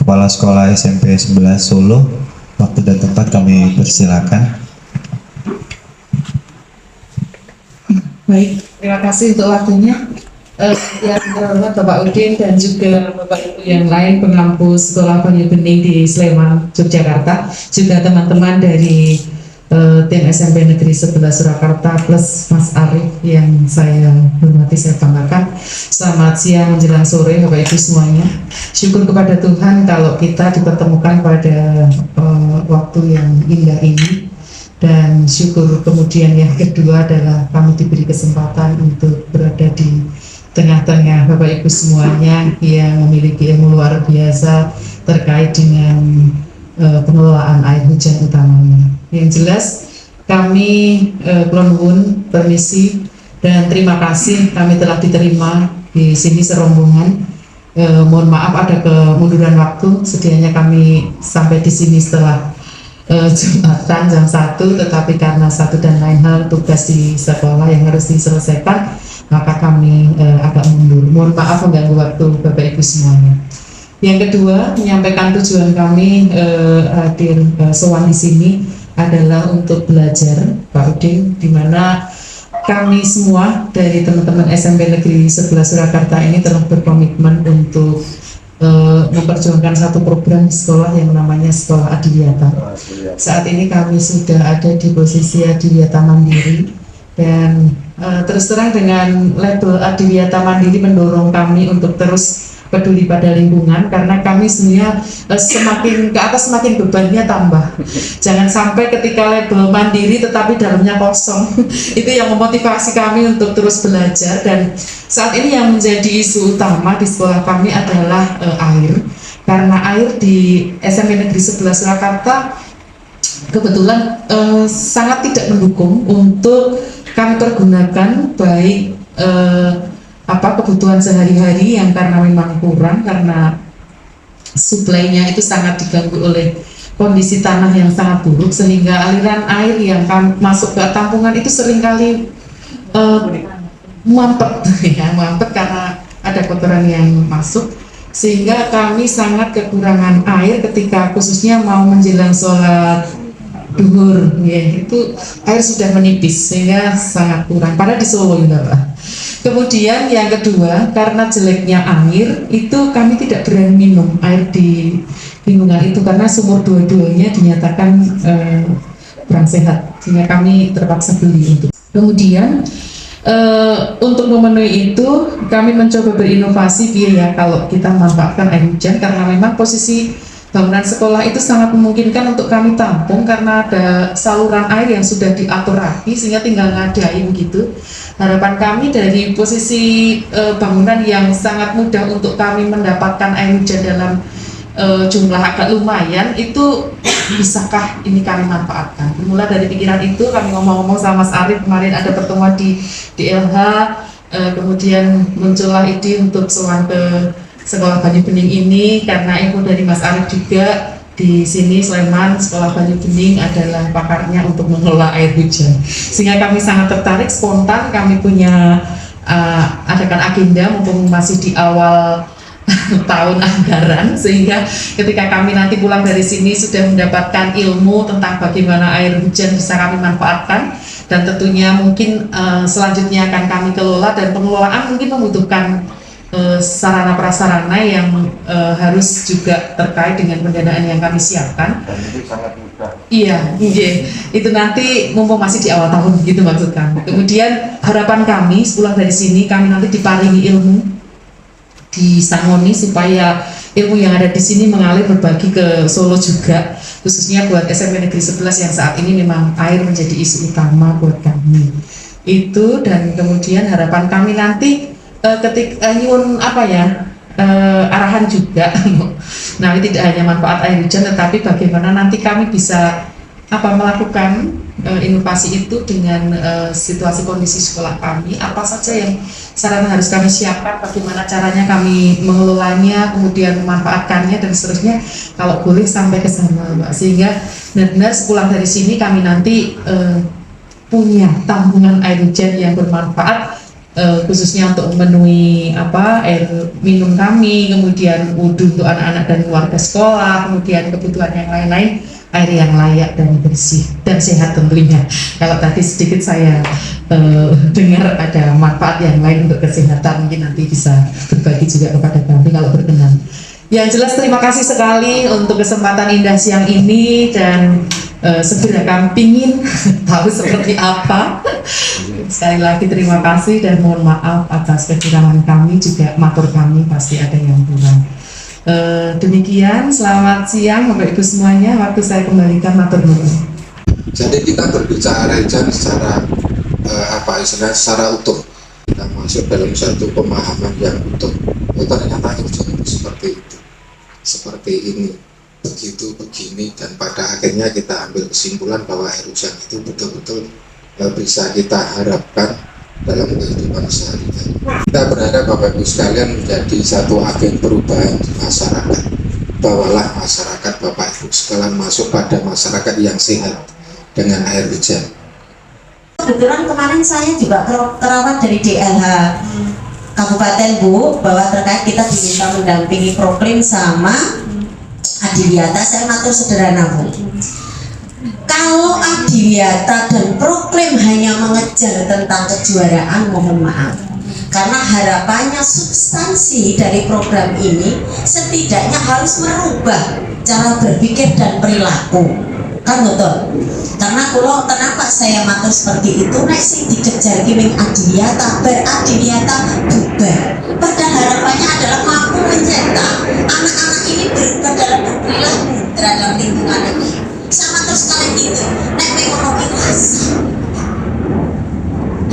Kepala Sekolah SMP 11 Solo. Waktu dan tempat kami persilakan. Baik, terima kasih untuk waktunya. Yang terhormat Bapak Udin dan juga Bapak Ibu yang lain pengampus Sekolah Banyu Bening di Sleman, Yogyakarta, juga teman-teman dari tim SMP Negeri 11 Surakarta plus Mas Arief yang saya hormati, saya banggakan. Selamat siang menjelang sore Bapak Ibu semuanya. Syukur kepada Tuhan kalau kita dipertemukan pada waktu yang indah ini. Dan syukur kemudian yang kedua adalah kami diberi kesempatan untuk berada di tengah-tengah Bapak Ibu semuanya yang memiliki ilmu luar biasa terkait dengan pengelolaan air hujan utamanya. Yang jelas kami kula nuwun permisi dan terima kasih kami telah diterima di sini serombongan. Mohon maaf ada kemunduran waktu, sedianya kami sampai di sini setelah Jumatan jam 1, tetapi karena satu dan lain hal tugas di sekolah yang harus diselesaikan, maka kami agak mundur. Mohon maaf mengganggu waktu Bapak Ibu semuanya. Yang kedua, menyampaikan tujuan kami hadir sowan di sini adalah untuk belajar, Pak Udin, di mana kami semua dari teman-teman SMP Negeri 11 Surakarta ini telah berkomitmen untuk memperjuangkan satu program di sekolah yang namanya Sekolah Adiwiyata. Saat ini kami sudah ada di posisi Adiwiyata Mandiri dan terus terang dengan label Adiwiyata Mandiri mendorong kami untuk terus peduli pada lingkungan, karena kami sebenarnya semakin ke atas semakin bebannya tambah. Jangan sampai ketika label mandiri tetapi dalamnya kosong. Itu yang memotivasi kami untuk terus belajar, dan saat ini yang menjadi isu utama di sekolah kami adalah air. Karena air di SMP Negeri 11 Surakarta kebetulan sangat tidak mendukung untuk kami pergunakan, baik kebutuhan sehari-hari yang karena memang kurang, karena suplainya itu sangat diganggu oleh kondisi tanah yang sangat buruk, sehingga aliran air yang masuk ke tampungan itu seringkali mampet ya, mampet karena ada kotoran yang masuk, sehingga kami sangat kekurangan air ketika khususnya mau menjelang sholat duhur ya, itu air sudah menipis sehingga sangat kurang, padahal di Solo ya Pak. Kemudian yang kedua, karena jeleknya air itu kami tidak berani minum air di lingkungan itu karena sumur dua-duanya dinyatakan kurang sehat, sehingga kami terpaksa beli untuk. Kemudian untuk memenuhi itu kami mencoba berinovasi ya, kalau kita memanfaatkan air hujan, karena memang posisi bangunan sekolah itu sangat memungkinkan untuk kami tampung karena ada saluran air yang sudah diatur rapi sehingga tinggal ngadain gitu. Harapan kami dari posisi bangunan yang sangat mudah untuk kami mendapatkan air hujan dalam jumlah agak lumayan, itu bisakah ini kami manfaatkan. Mulai dari pikiran itu kami ngomong-ngomong sama Mas Arief, kemarin ada pertemuan di LH, kemudian muncullah ide untuk sowan ke Sekolah Banyu Bening ini karena info dari Mas Arief juga di sini Sleman Sekolah Banyu Bening adalah pakarnya untuk mengelola air hujan, sehingga kami sangat tertarik. Spontan kami punya adakan agenda mumpung masih di awal tahun anggaran, sehingga ketika kami nanti pulang dari sini sudah mendapatkan ilmu tentang bagaimana air hujan bisa kami manfaatkan, dan tentunya mungkin selanjutnya akan kami kelola, dan pengelolaan mungkin membutuhkan sarana prasarana yang harus juga terkait dengan pendanaan yang kami siapkan. Dan itu sangat mudah. Iya, itu nanti mumpung masih di awal tahun gitu maksud kami. Kemudian harapan kami sepulang dari sini kami nanti diparingi ilmu, disangoni supaya ilmu yang ada di sini mengalir berbagi ke Solo juga, khususnya buat SMP Negeri 11 yang saat ini memang air menjadi isu utama buat kami. Itu, dan kemudian harapan kami nanti ketika nyuwun arahan juga. Nah, ini tidak hanya manfaat air hujan, tetapi bagaimana nanti kami bisa melakukan inovasi itu dengan situasi kondisi sekolah kami, apa saja yang sarana harus kami siapkan, bagaimana caranya kami mengelolanya, kemudian memanfaatkannya dan seterusnya, kalau boleh sampai ke sana Mbak, sehingga benar-benar sepulang dari sini kami nanti punya tampungan air hujan yang bermanfaat khususnya untuk memenuhi air minum kami, kemudian wudhu untuk anak-anak dan keluarga sekolah, kemudian kebutuhan yang lain-lain, air yang layak dan bersih dan sehat tentunya. Kalau tadi sedikit saya dengar ada manfaat yang lain untuk kesehatan, mungkin nanti bisa berbagi juga kepada kami kalau berkenan. Yang jelas terima kasih sekali untuk kesempatan indah siang ini, dan segera kami pingin tahu seperti apa. Sekali lagi terima kasih dan mohon maaf atas kekurangan kami, juga matur kami pasti ada yang kurang. Demikian, selamat siang Bapak Ibu semuanya, waktu saya kembalikan matur nuwun. Jadi kita berbicara secara secara utuh, kita masuk dalam satu pemahaman yang utuh. Ternyata hujan itu seperti ini, begitu, begini, dan pada akhirnya kita ambil kesimpulan bahwa air hujan itu betul-betul bisa kita harapkan dalam kehidupan sehari-hari. Kita berharap Bapak Ibu sekalian menjadi satu agen perubahan di masyarakat. Bawalah masyarakat Bapak Ibu sekalian masuk pada masyarakat yang sehat dengan air hujan. Kebetulan kemarin saya juga kerawat dari DLH Kabupaten Bu, bahwa terkait kita diminta mendampingi Proklim sama Adiwiyata. Saya matur sederhana Bu, kalau Adiwiyata dan Proklim hanya mengejar tentang kejuaraan, mohon maaf, karena harapannya substansi dari program ini setidaknya harus merubah cara berpikir dan perilaku, kan betul? Karena kalau kenapa saya matur seperti itu, nek sing dikejar kiming Adiwiyata beradiwiyata bubar, padahal harapannya adalah mampu mencetak anak-anak ini berubah dalam berperilaku terhadap lingkungan ini. Sama terus kalian itu nek ekonomi rasa.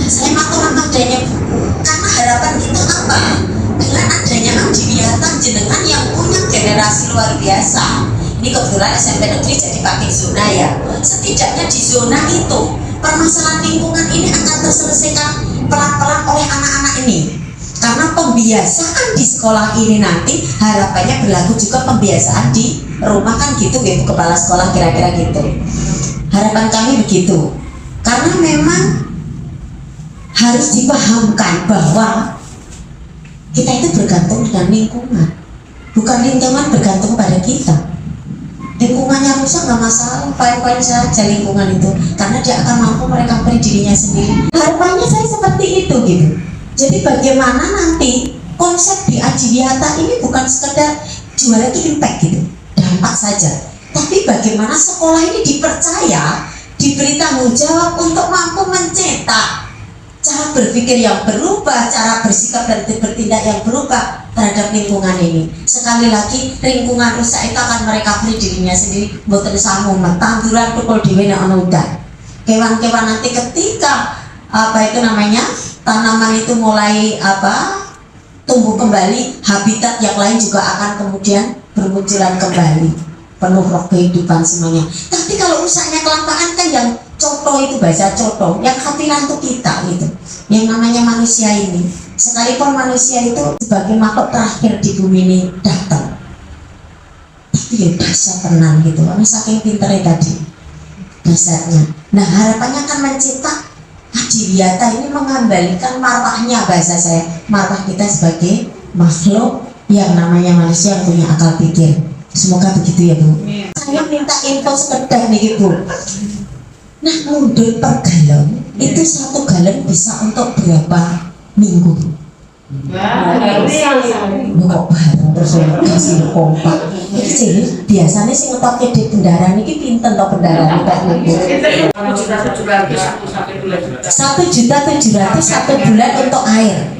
Saya matur adanya buku, karena harapan kita apa? Dengan adanya Adiwiyata, jenengan yang punya generasi luar biasa. Ini kebetulan SMP negeri jadi pakai zona ya. Setidaknya di zona itu permasalahan lingkungan ini akan terselesaikan pelan-pelan oleh anak-anak ini. Karena pembiasaan di sekolah ini nanti harapannya berlaku juga pembiasaan di rumah, kan gitu ya kepala sekolah, kira-kira gitu. Harapan kami begitu. Karena memang harus dipahamkan bahwa kita itu bergantung dengan lingkungan, bukan lingkungan bergantung pada kita. Lingkungannya rusak nggak masalah, fine-fine saja lingkungan itu, karena dia akan mampu merecovery dirinya sendiri. Harapannya saya seperti itu gitu. Jadi bagaimana nanti konsep di Adiwiyata ini bukan sekedar juara itu impact gitu, dampak saja, tapi bagaimana sekolah ini dipercaya, diberi tanggung jawab untuk mampu mencetak cara berpikir yang berubah, cara bersikap dan bertindak yang berubah terhadap lingkungan ini. Sekali lagi, lingkungan rusak itu akan merecovery dirinya sendiri. Mboten samu tanduran tukul dhewe nek ana udan. Kewan-kewan nanti ketika tanaman itu mulai tumbuh kembali, habitat yang lain juga akan kemudian bermunculan kembali, penuh roh kehidupan semuanya. Tapi kalau rusaknya kelamaan kan yang coto itu, bahasa coto, yang khatiran itu kita gitu, yang namanya manusia ini. Sekalipun manusia itu sebagai makhluk terakhir di bumi ini datang, tapi ya dasar tenang gitu, karena saking pinternya tadi dasarnya. Nah harapannya kan mencetak Adiwiyata ini mengembalikan marwahnya, bahasa saya, marwah kita sebagai makhluk yang namanya manusia yang punya akal pikir. Semoga begitu ya Bu. Saya minta info sekedar nih Bu. Nah mundur per galon itu, satu galon bisa untuk berapa minggu? Kok bareng terus kasih kompak. Iki jadi biasanya sih ngetokke di kendaraan ini pinten toh kendaraan Pak Ibu? 1.700.000 satu bulan untuk air.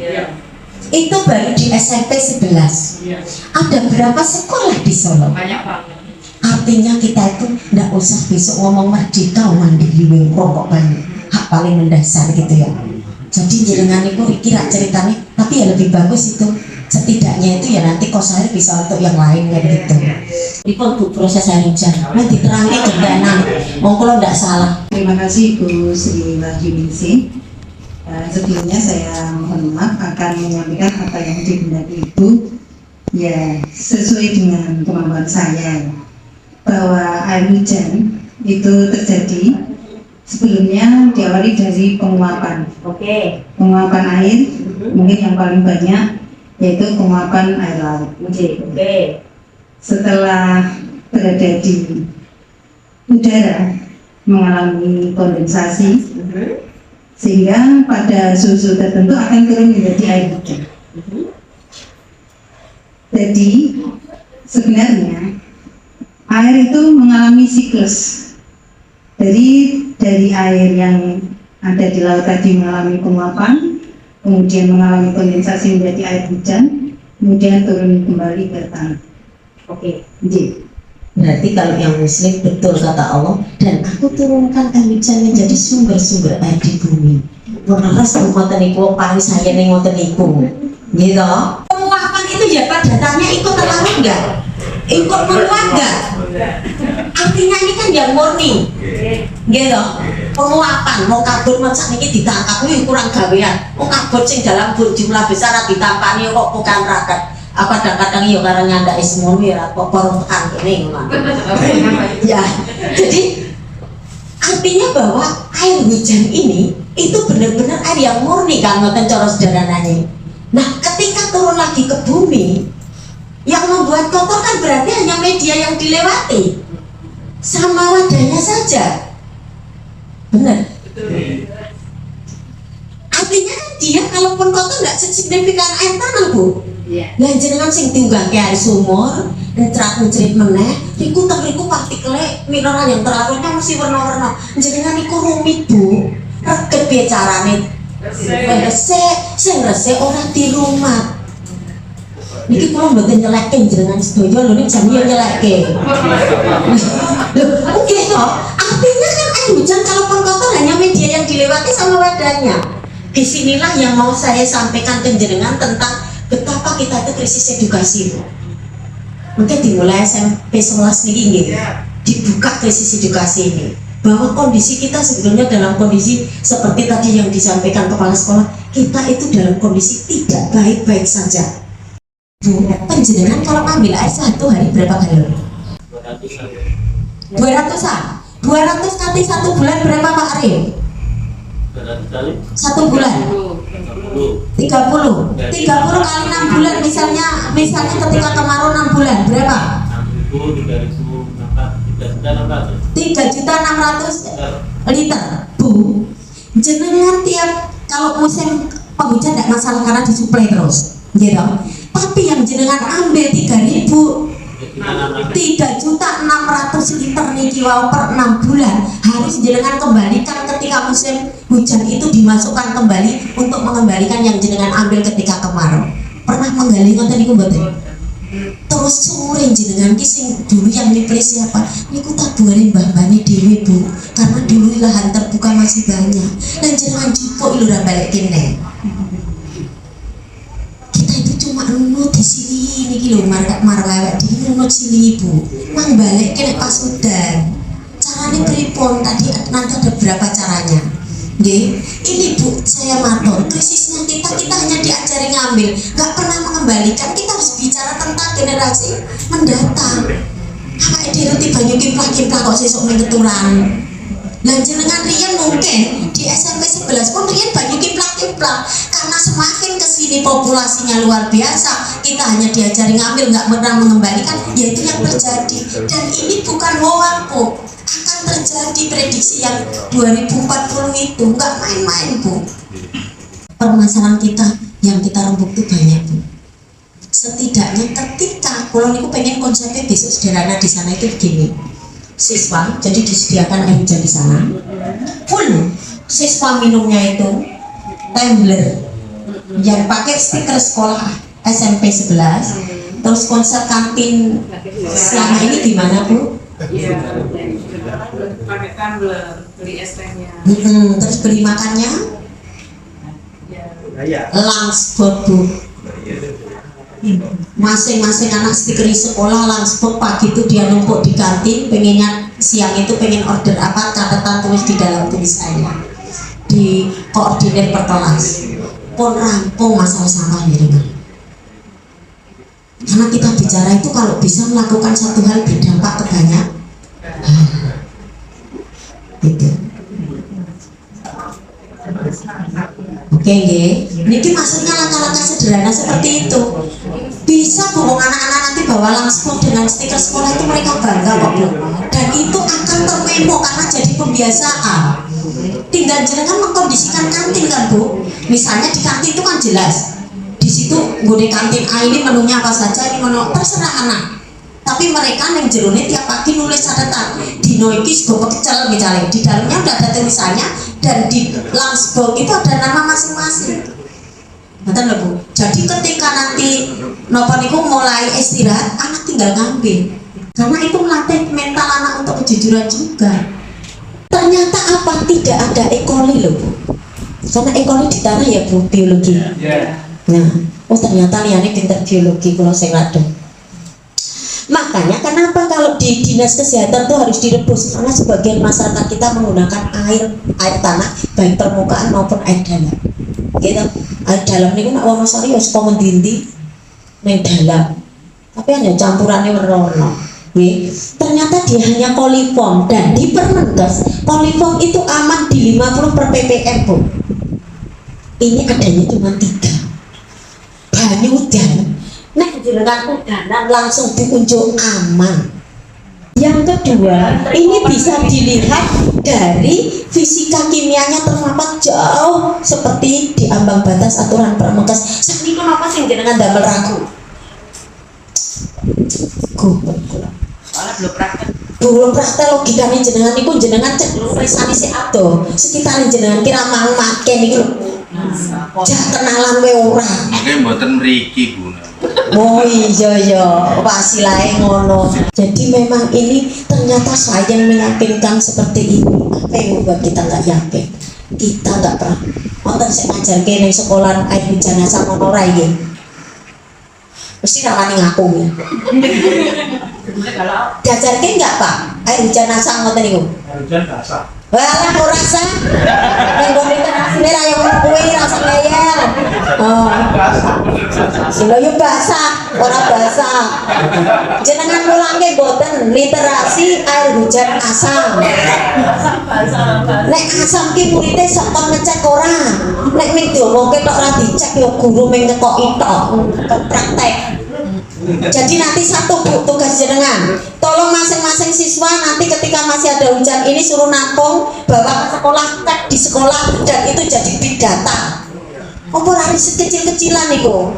Itu baru di SMP 11. Ada berapa sekolah di Solo? Artinya kita itu nggak usah besok ngomong merdeka mandiri rokok banyak, hak paling mendasar gitu ya. Jadi jenengan itu kira ceritanya, tapi ya lebih bagus itu setidaknya itu ya nanti kosari bisa untuk yang lain kan gitu. Itu untuk proses air hujan, nanti terangnya kebenaran, mau kalau nggak salah. Terima kasih Bu Sri Wahyuningsih. Sebelumnya saya mohon maaf akan menyampaikan apa yang dikehendaki Ibu, ya sesuai dengan kemampuan saya, bahwa air hujan itu terjadi sebelumnya diawali dari penguapan. Oke. Penguapan air, mungkin yang paling banyak yaitu penguapan air laut. Oke. Setelah berada di udara mengalami kondensasi, sehingga pada suhu tertentu akan turun menjadi air hujan. Jadi sebenarnya air itu mengalami siklus. Dari air yang ada di laut tadi mengalami penguapan, kemudian mengalami kondensasi menjadi air hujan, kemudian turun kembali ke tanah. Oke. Jadi, Berarti kalau yang muslim betul kata Allah, dan aku turunkan air hujan menjadi sumber-sumber air di bumi. Waras ngoten niku paling saya ning ngoten niku. Gitu. Penguapan itu ya pada datanya ikut terlarut enggak? Ikut menguap enggak? Artinya ini kan yang murni. Gitu. Penguapan mau kabur macam niki ditangkap kuwi kurang gawean. Mau kabur sing dalam jumlah besar ditampani kok bukan rakyat. Apa kadang-kadang ya karena nyandak ismono ya kok porong tekan kene ngono. Ya. Jadi artinya bahwa air hujan ini itu benar-benar air yang murni kan ngoten cara sederhananya. Nah, ketika turun lagi ke bumi, yang membuat kotor kan berarti hanya media yang dilewati. Sama wadahnya saja. Benar. Artinya kan dia kalaupun kotor nggak sesignifikan air tanah, Bu. Lah jenengan sing diunggahke air sumur, ncrat-ncrit meneh, iku riku partikel mineral yang terlarutnya mesti warna-warna. Jenengan iku rumit, Bu. Reget piye carane? Sing resik ora di rumah. Niki kula mboten nyelekke jenengan sedaya lho nek jam yo nyelekke. Lho, oke toh. Artinya kan air hujan kalaupun kotor hanya media yang dilewati sama wadahnya. Disinilah yang mau saya sampaikan ke jenengan tentang betapa kita itu krisis edukasi. Mungkin dimulai SMP 11 ini gitu, dibuka krisis edukasi ini, bahwa kondisi kita sebetulnya dalam kondisi seperti tadi yang disampaikan kepala sekolah, kita itu dalam kondisi tidak baik-baik saja. Bu, penjenengan kalau ambil air satu hari berapa galon? 200-an. 200 kali 1 bulan berapa Pak Arif? 1 bulan 30 kali 6 bulan misalnya ketika kemarau 6 bulan berapa? 3.600 liter. Bu, jenengan tiap kalau musim penghujan tidak masalah karena disuplai terus gitu. Tapi yang jenengan ambil 3.600 liter niki wau per 6 bulan harus jenengan kembalikan ketika musim hujan itu dimasukkan kembali untuk mengembalikan yang jenengan ambil ketika kemarau. Pernah menggali ngoten niku mboten? Terus sumure jenengan ki sing dulu yang niplis siapa? Niku tabungane mbah-mbahne dhewe, Bu. Karena dulu lahan terbuka masih banyak. Dan jenengan jupuk lho ra balik kene. Kita itu cuma nunut di sini niki lho marwek di nunut sini Bu. Mang balik kene pas udan. Carane pripun tadi nanti ada berapa caranya. Nggih, ini Bu, saya matur, krisisnya kita hanya diajari ngambil, nggak pernah mengembalikan. Kita harus bicara tentang generasi mendatang. Apa ide roti banyu kiplak-kiplak kok sesuk mengeturan. Lah jenengan riyen mungkin di SMP 11 pun riyen banyu kiplak-kiplak. Karena semakin kesini populasinya luar biasa, kita hanya diajari ngambil, nggak pernah mengembalikan. Ya itu yang terjadi. Dan ini bukan hoax, Bu. Akan terjadi prediksi yang 2040 itu nggak main-main, Bu. Permasalahan kita yang kita rembuk itu banyak, Bu. Setidaknya ketika kalau niku pengen konsepnya besok sederhana di sana itu begini, siswa jadi disediakan air hujan di sana full, siswa minumnya itu tumbler yang pakai stiker sekolah SMP 11. Terus konsep kantin selama ini gimana, Bu? Iya, pakai tumbler, beli es tehnya. Terus beli makannya Langsbot, Bu. Masing-masing anak stiker sekolah Langsbot pagi itu dia numpuk di kantin, pengennya siang itu pengen order apa, catatan tulis di dalam tulisannya, di koordinir per kelas. Pun rampung masalah sampah ini. Karena kita bicara itu kalau bisa melakukan satu hal berdampak ke banyak gitu. Nggih, niki maksudnya langkah-langkah sederhana seperti itu. Bisa bohong anak-anak nanti bawa langsung dengan stiker sekolah itu mereka bangga kok Bu. Dan itu akan termemo karena jadi pembiasaan. Tinggal jenengan mengkondisikan kantin kan Bu. Misalnya di kantin itu kan jelas. Di situ gue kantin A ini menunya apa saja, ini menu terserah anak. Tapi mereka yang jerone tiap pagi nulis catatan dino iki sego pecel misalnya, di dalamnya udah ada tulisannya dan di langsbong itu ada nama masing-masing. Betul loh Bu. Jadi ketika nanti nopo niku mulai istirahat, anak tinggal ngambil. Karena itu melatih mental anak untuk kejujuran juga. Ternyata apa tidak ada ekoli loh Bu. Karena ekoli di tanah ya Bu, biologi. Nah, oh ternyata liane pinter biologi kalau saya ngadem. Makanya kenapa kalau di dinas kesehatan tuh harus direbus, karena sebagian masyarakat kita menggunakan air tanah baik permukaan maupun air dalam. Gitu. Air dalam ini nak Wonosari ya suka mendindi neng dalam. Tapi hanya campurannya warna. Ternyata dia hanya koliform dan di Permenkes koliform itu aman di 50 per ppm Bu. Ini adanya cuma 3. Banyu dan nek jenengan udanan langsung diunjuk aman. Yang kedua, ini bisa dilihat dari fisika kimianya terpapat jauh seperti di ambang batas aturan Permenkes. Sakniki kenapa sih jenengan damel ragu? Belum praktek logikanya jenengan niku jenengan cek dulu presani si ado sekitar jenengan kira mang make niku jak kenalan we ora. Oke, mboten mriki Bu. Oh iya wasilahe ngono. Jadi memang ini ternyata saya meyakinkan seperti ini. Apa yang membuat kita nggak yakin? Kita nggak pernah. Wonten sing ngajarke ning sekolah air hujan asam ngono ra iki. Mesti rawani ngaku ya. Diajarke nggak Pak? Air hujan asam ngoten niku. Air hujan basah. Walah ora rasa. Ning gone terasine ra yo kuwi rasa ngeyel. Oh. Lho yo basah, ora basah. Jenengan mulangke boten literasi air hujan asam. Nek asam ki muridé sok kon ngecek ora. Nek ming diomongke tok ora dicek yo guru ming ngekoki tok praktek. Jadi nanti satu Bu tugas jenengan, tolong masing-masing siswa nanti ketika masih ada hujan ini suruh nampung, bawa ke sekolah, cek di sekolah dan itu jadi big data. Apa riset kecil-kecilan niku?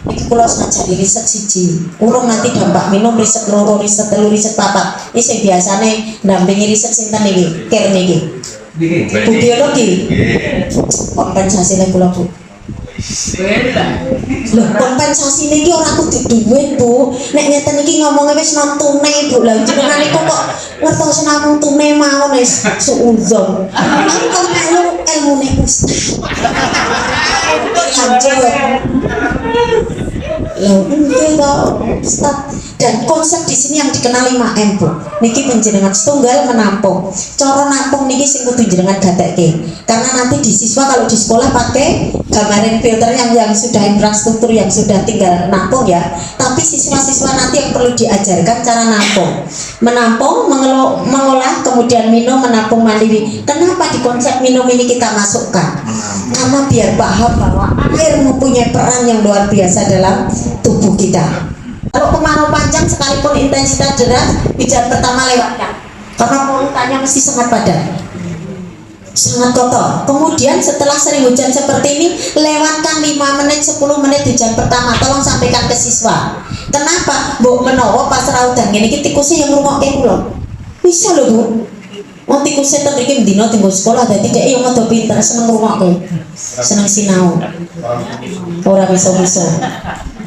Iki kula ngajari riset siji. Urung nanti dampak minum riset loro, riset telu, riset papat. Iki sing biasane ndampingi riset sinten niki? Ker niki. Bu biologi. Kompensasi nek kula Bu. Loh kompensasi niki ora kudu duit Bu. Nek ngeten iki ngomongnya wis non tunai Bu. Lah jenengan niku kok ngertos namung tunai mawon wis suudzon. Aku melu ilmune Ustaz. Lanjut. Loh Ustaz. Dan konsep di sini yang dikenal 5M Bu. Niki penjenengan setunggal menampung. Cara nampung niki sing kudu jenengan gatekke. Karena nanti di siswa kalau di sekolah pakai gambaran filter yang sudah infrastruktur yang sudah tinggal nampung ya. Tapi siswa-siswa nanti yang perlu diajarkan cara nampung. Menampung, mengolah, kemudian minum, menampung, mandiri. Kenapa di konsep minum ini kita masukkan? Karena biar paham bahwa air mempunyai peran yang luar biasa dalam tubuh kita. Kalau kemarau panjang sekalipun intensitas deras, hujan pertama lewatkan. Karena polutannya mesti sangat padat, sangat kotor. Kemudian setelah sering hujan seperti ini, lewatkan 5 menit, 10 menit hujan pertama. Tolong sampaikan ke siswa. Kenapa? Bu menawa pas raudan gini tikusnya yang ngrungokke kula. Bisa lho Bu. Wong tikusnya ten iki mdino tinggal sekolah dadi dhek yo ngodo pinter seneng ngrungokke. Seneng sinau. Ora bisa-bisa.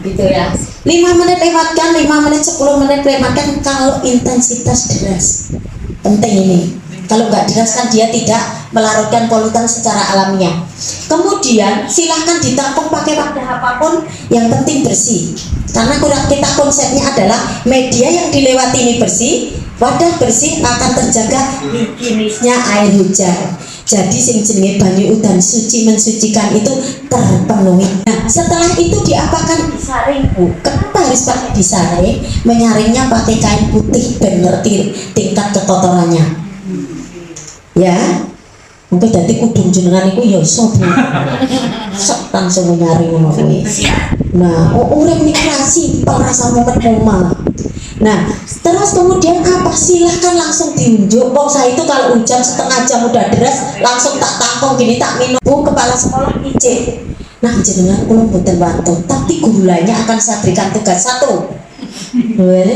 Gitu ya. 5 menit lewatkan, 5 menit, 10 menit lewatkan kalau intensitas deras. Penting ini. Kalau nggak deras kan dia tidak melarutkan polutan secara alamiah. Kemudian silahkan ditampung pakai wadah apapun, yang penting bersih. Karena kita konsepnya adalah media yang dilewati ini bersih, wadah bersih akan terjaga higienisnya air hujan. Jadi sing jenenge banyu udan suci mensucikan itu terpenuhi. Nah, setelah itu diapakan? Disaring Bu. Kenapa harus pakai disaring? Menyaringnya pakai kain putih ben ngerti tingkat kekotorannya. Ya. Mungkin dadi kudung jenengan iku ya iso Bu. Sok langsung nyari ngono kuwi. Nah, urip niku simpel rasa mumet-mumet. Nah, terus kemudian apa? Silahkan langsung diunjuk. Wong saya itu kalau hujan setengah jam udah deras, langsung tak tampung gini, tak minum. Bu, kepala sekolah ijin. Nah, jenengan kula mboten bantu, tapi guru lainnya akan saya berikan tugas 1.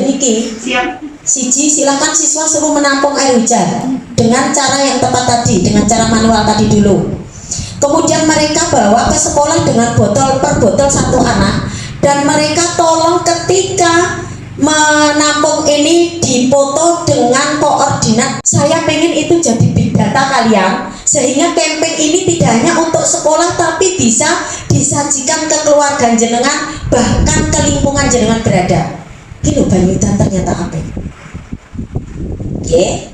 Niki. Siap. Siji, silakan siswa suruh menampung air hujan dengan cara yang tepat tadi, dengan cara manual tadi dulu. Kemudian mereka bawa ke sekolah dengan botol per botol 1 anak, dan mereka tolong ketika menampung ini dipoto dengan koordinat. Saya pengen itu jadi big data kalian, sehingga campaign ini tidak hanya untuk sekolah tapi bisa disajikan ke keluarga jenengan, bahkan ke lingkungan jenengan berada. Ini loh Banyudan ternyata apa? Oke.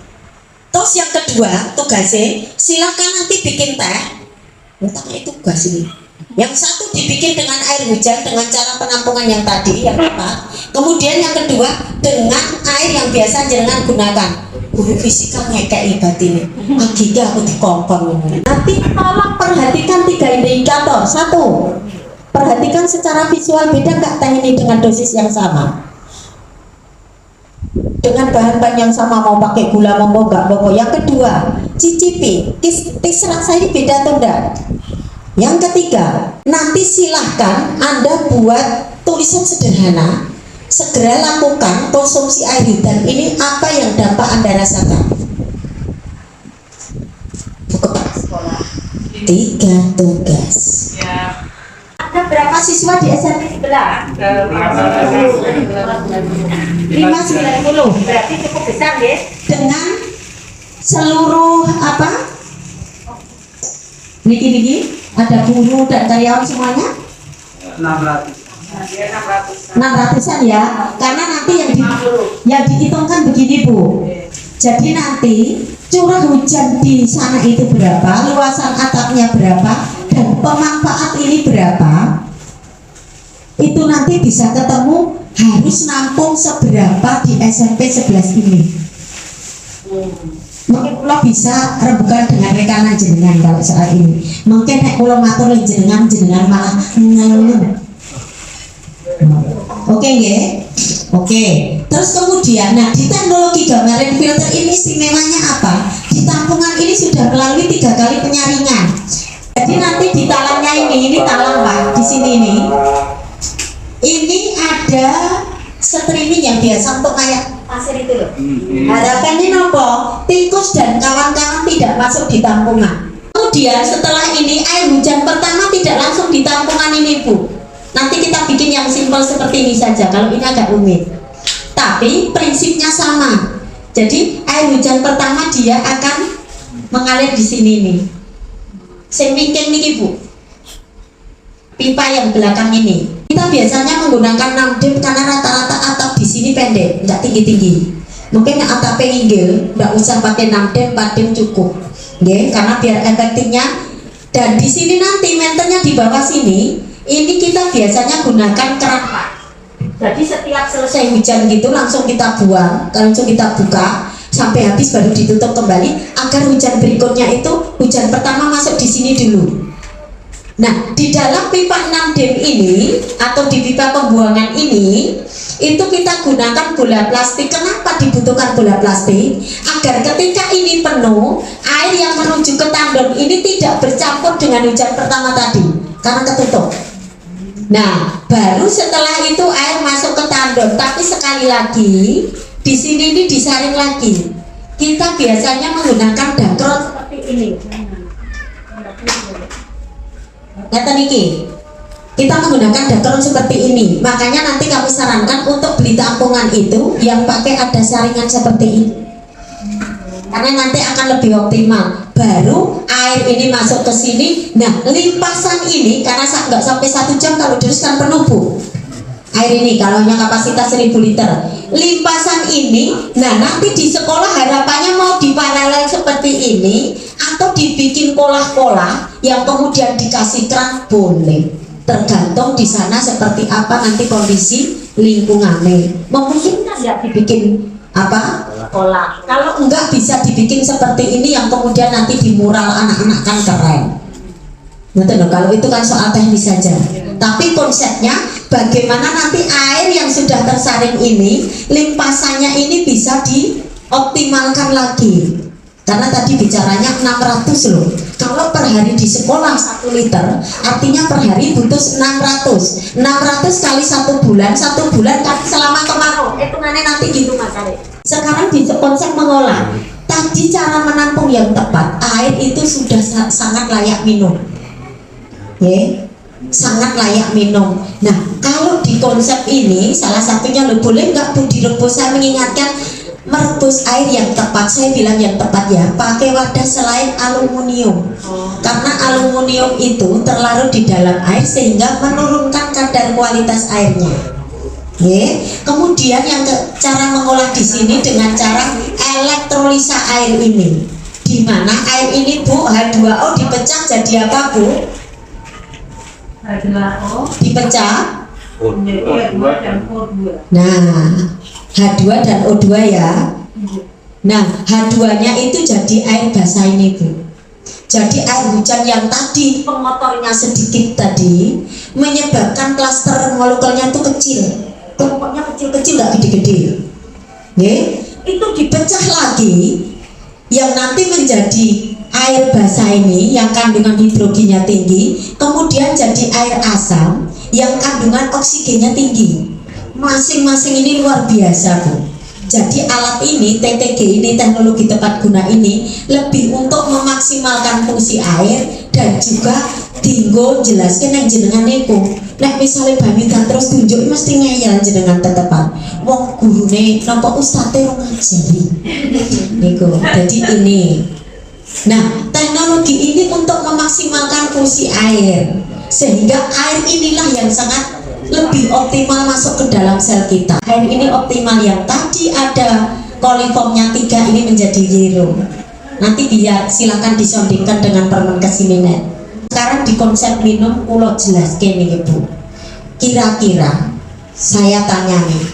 Terus yang kedua tugasnya, silakan nanti bikin teh. Entahnya itu tugas ini. Yang satu dibikin dengan air hujan dengan cara penampungan yang tadi yang tepat. Kemudian yang kedua dengan air yang biasa jenengan gunakan. Guru fisika ngekei batin. Agika aku dikongkong. Nanti tolong perhatikan 3 indikator. 1. Perhatikan secara visual beda nggak teh ini dengan dosis yang sama. Dengan bahan-bahan yang sama, mau pakai gula mau enggak mau. Yang kedua, cicipi tis rasa ini beda atau enggak. Yang ketiga, nanti silahkan Anda buat tulisan sederhana. Segera lakukan konsumsi air hujan ini, apa yang dapat Anda rasakan. Buku kepala sekolah 3 tugas. Ada berapa siswa di SMP sebelah? 590. Berarti cukup besar ya. Dengan seluruh apa? Niki ada guru dan karyawan semuanya? 600-an ya. Karena nanti yang dihitungkan begini Bu. Jadi nanti curah hujan di sana itu berapa, luasan atapnya berapa, dan pemanfaat ini berapa, itu nanti bisa ketemu harus nampung seberapa di SMP 11 ini. Mungkin pulau bisa rembukan dengan rekanan jenengan kalau saat ini. Mungkin nek pulau matur jenengan malah ngeluh. Oke nggih? Oke. Terus kemudian, nah di teknologi gambaran filter ini istimewanya apa? Di tampungan ini sudah melalui 3 kali penyaringan. Jadi nanti di talangnya ini talang Pak, di sini nih. Ini ada streaming yang biasa untuk kayak pasir itu loh. Harapannya nopo? Tikus dan kawan-kawan tidak masuk di tampungan. Kemudian setelah ini air hujan pertama tidak langsung di tampungan ini Bu. Nanti kita bikin yang simpel seperti ini saja, kalau ini agak rumit. Tapi prinsipnya sama. Jadi air hujan pertama dia akan mengalir di sini nih. Sing mingking niki Bu. Pipa yang belakang ini. Kita biasanya menggunakan 6 dep karena rata-rata atap di sini pendek, enggak tinggi-tinggi. Mungkin atapnya inggil, enggak usah pakai 6 dep, 4 dep cukup. Nggih, karena biar efektifnya. Dan di sini nanti menternya di bawah sini. Ini kita biasanya gunakan keran Pak. Jadi setiap selesai hujan gitu langsung kita buang, langsung kita buka sampai habis baru ditutup kembali agar hujan berikutnya itu hujan pertama masuk di sini dulu. Nah, di dalam pipa 6 dep ini atau di pipa pembuangan ini itu kita gunakan bola plastik. Kenapa dibutuhkan bola plastik? Agar ketika ini penuh, air yang menuju ke tandon ini tidak bercampur dengan hujan pertama tadi karena ketutup. Nah, baru setelah itu air masuk ke tandon. Tapi sekali lagi di sini ini disaring lagi. Kita biasanya menggunakan dakron seperti ini. Ngeten iki. Kita menggunakan dakron seperti ini. Makanya nanti kami sarankan untuk beli tampungan itu yang pakai ada saringan seperti ini. Karena nanti akan lebih optimal. Baru air ini masuk ke sini. Nah, limpasan ini karena nggak sampai 1 jam kalau diteruskan penuh Bu. Air ini kalau yang kapasitas 1000 liter. Limpasan ini, nah nanti di sekolah harapannya mau diparalel seperti ini atau dibikin kolah-kolah yang kemudian dikasih keran boleh. Tergantung di sana seperti apa nanti kondisi lingkungannya. Memungkinkan nggak dibikin apa? Pola. Kalau enggak bisa dibikin seperti ini yang kemudian nanti di mural anak-anak kan keren. Betul loh, kalau itu kan soal teknis saja. Tapi konsepnya bagaimana nanti air yang sudah tersaring ini, limpasannya ini bisa dioptimalkan lagi. Karena tadi bicaranya 600 loh. Kalau per hari di sekolah 1 liter, artinya per hari butuh 600. 600 kali 1 bulan, 1 bulan kali selama kemarau. Hitungannya nanti gitu Mas Arif. Sekarang di konsep mengolah. Tadi cara menampung yang tepat, air itu sudah sangat layak minum. Ya, sangat layak minum. Nah, kalau di konsep ini salah satunya lo boleh nggak Bu direbus? Saya mengingatkan merebus air yang tepat, saya bilang yang tepat ya, pakai wadah selain aluminium. Karena aluminium itu terlarut di dalam air sehingga menurunkan kadar kualitas airnya. Kemudian yang cara mengolah di sini dengan cara elektrolisa air ini, di mana air ini Bu H2O dipecah jadi apa Bu? H2O Dipecah. H2 dan O2. Nah, H2 dan O2 ya. Nah, H2-nya itu jadi air basah ini Bu. Jadi air hujan yang tadi pengotornya sedikit tadi menyebabkan klaster molekulnya itu kecil. Kelompoknya kecil-kecil nggak gede-gede. Itu dipecah lagi yang nanti menjadi air basah ini yang kandungan hidrogennya tinggi, kemudian jadi air asam yang kandungan oksigennya tinggi. Masing-masing ini luar biasa Bu. Jadi alat ini, TTG ini, teknologi tepat guna ini lebih untuk memaksimalkan fungsi air dan juga tinggo jelaskan yang jenengan niku. Nek misalnya banyu dan terus tunjuk mesti ngeyel jenengan tetepan. Wong gurune napa ustate ora ngajari. Niku. Jadi ini. Nah, teknologi ini untuk memaksimalkan fungsi air sehingga air inilah yang sangat lebih optimal masuk ke dalam sel kita. Air ini optimal yang tadi ada koliformnya 3 ini menjadi zero. Nanti biar silakan disondingkan dengan permenkes ini. Sekarang di konsep minum kulo jelas gini Bu. Kira-kira saya tanya nih,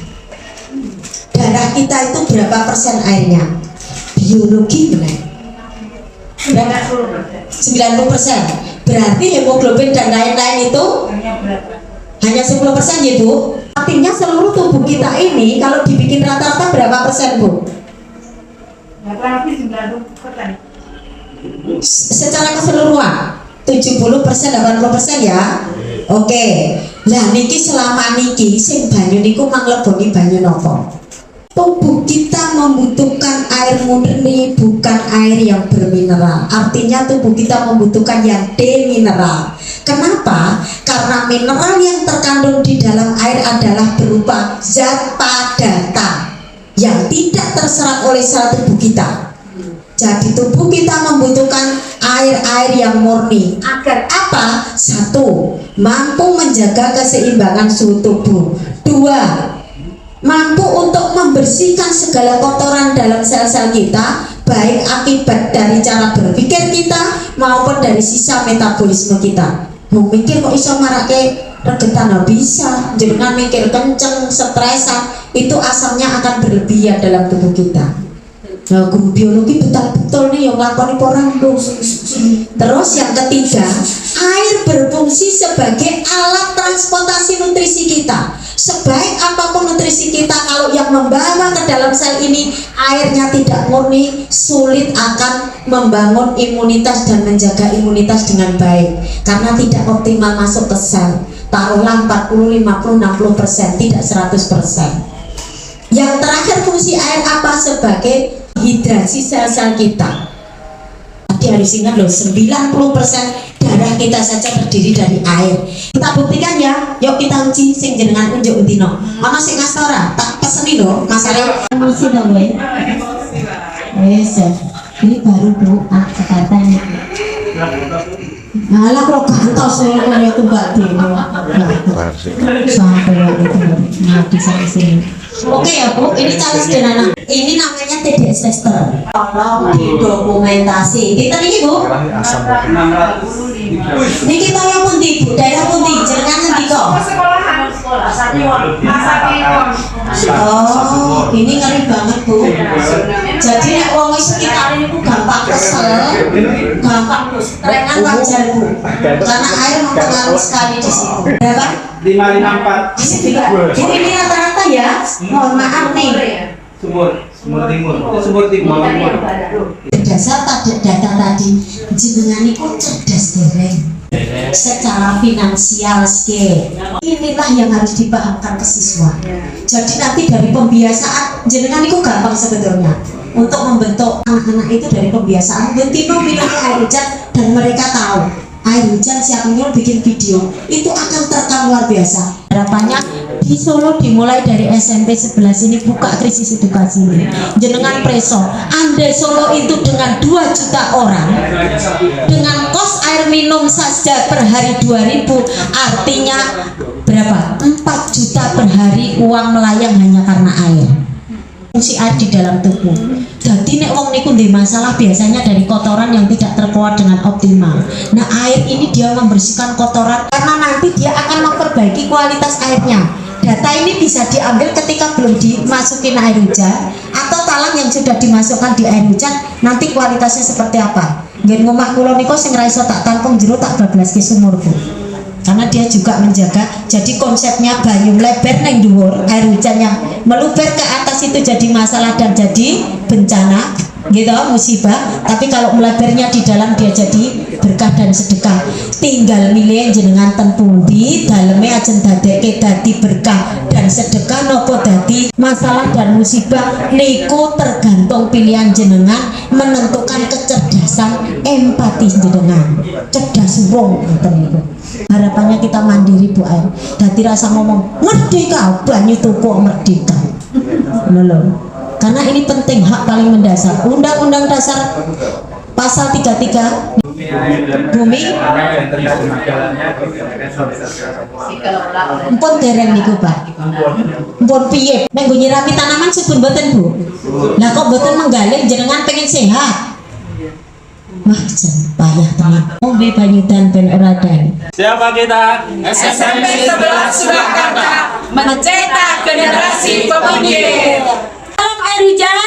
darah kita itu berapa persen airnya? Biologi benar. Berapa? 90%. Berarti hemoglobin dan lain-lain itu hanya 10% ya Bu. Artinya seluruh tubuh kita ini kalau dibikin rata-rata berapa persen Bu? Secara keseluruhan 70%, 80% ya. Oke. Nah niki selama niki sing banyu niku mangleboni banyu nopo? Tubuh kita membutuhkan air murni, bukan air yang bermineral. Artinya tubuh kita membutuhkan yang demineral. Kenapa? Karena mineral yang terkandung di dalam air adalah berupa zat padatan yang tidak terserap oleh sel tubuh kita. Jadi tubuh kita membutuhkan air-air yang murni. Agar apa? 1. Mampu menjaga keseimbangan suhu tubuh. 2. Mampu untuk membersihkan segala kotoran dalam sel-sel kita, baik akibat dari cara berpikir kita maupun dari sisa metabolisme kita. Mikir kok iso marake regetan, bisa. Jangan mikir kenceng, stresan, itu asamnya akan berlebihan dalam tubuh kita. Nah, guru biologi betul-betul nih yang lakoni porang. Terus yang ketiga, air berfungsi sebagai alat transportasi nutrisi kita. Sebaik apapun nutrisi kita, kalau yang membawa ke dalam sel ini airnya tidak murni, sulit akan membangun imunitas dan menjaga imunitas dengan baik karena tidak optimal masuk ke sel. Taruhlah 40, 50, 60%, tidak 100%. Yang terakhir, fungsi air apa? Sebagai hidrasi sel-sel kita. Tadi harus ingat loh, 90% darah kita saja terdiri dari air. Kita buktikan ya, yuk kita uji sing jenengan unjuk undino. Ono sing ngastora, tak peseni loh, Mas Arif. Uji dong gue. Wes, ini baru doa kata ini. Alah kok gantos ya itu Mbak Dino. Sampai itu mati sampai sini. Oke ya Bu, ini cara sederhana. Ini namanya TDS tester. Tolong didokumentasi. Kita ini Bu. Ini kita yang pundi Bu, daerah pundi, jenengan nanti kok. Oh, ini ngeri banget Bu. Jadi nek wong sekitar niku gampang kesel, gampang trengan wajar Bu. Karena air mempengaruhi sekali di situ. Berapa? 554 Di situ juga. Jadi ini rata-rata ya. Mohon maaf nih. sumur timur. Itu sumur timur. Berdasar data tadi, jenengan itu cerdas dereng. Secara finansial skill inilah yang harus dipahamkan ke siswa. Jadi nanti dari pembiasaan jenengan itu gampang sebetulnya untuk membentuk anak-anak itu dari pembiasaan bentino minum air hujan dan mereka tahu air hujan siap minum bikin video itu akan terekam luar biasa. Harapannya di Solo dimulai dari SMP 11 ini buka krisis edukasi ini. Jenengan preso, andai Solo itu dengan 2 juta orang dengan kos air minum saja per hari 2.000 artinya berapa? 4 juta per hari uang melayang hanya karena air. Fungsi air di dalam tubuh. Jadi nek wong niku ndek masalah biasanya dari kotoran yang tidak terkeluar dengan optimal. Nah, air ini dia membersihkan kotoran karena nanti dia akan memperbaiki kualitas airnya. Data ini bisa diambil ketika belum dimasukin air hujan atau talang yang sudah dimasukkan di air hujan, nanti kualitasnya seperti apa. Nggih ngomah kula niku sing ra iso tak tampung jero tak bablaske sumur Bu. Karena dia juga menjaga, jadi konsepnya banyu lebar neng dhuwur, air hujan yang meluber ke atas itu jadi masalah dan jadi bencana gitu, musibah. Tapi kalau melebarnya di dalam dia jadi berkah dan sedekah. Tinggal milih jenengan tempundi dalamnya ajeng dadekke dadi berkah dan sedekah nopo dadi masalah dan musibah niku tergantung pilihan jenengan, menentukan kecerdasan empati jenengan. Cerdas wong ngoten niku. Harapannya kita mandiri Bu Air. Dadi rasa ngomong merdeka banyu tuku merdeka. Lho. Karena ini penting, hak paling mendasar. Undang-Undang Dasar pasal 33 bumi empun dereng niku Pak. Empun piye? Nek nggo nyirami tanaman supun mboten Bu. Lah kok mboten menggalih jenengan pengen sehat. Wah, jan payah tenan. Ombe banyu dan ben ora dan. Siapa kita? SMP 11 Surakarta mencetak generasi pemikir. Dalam air hujan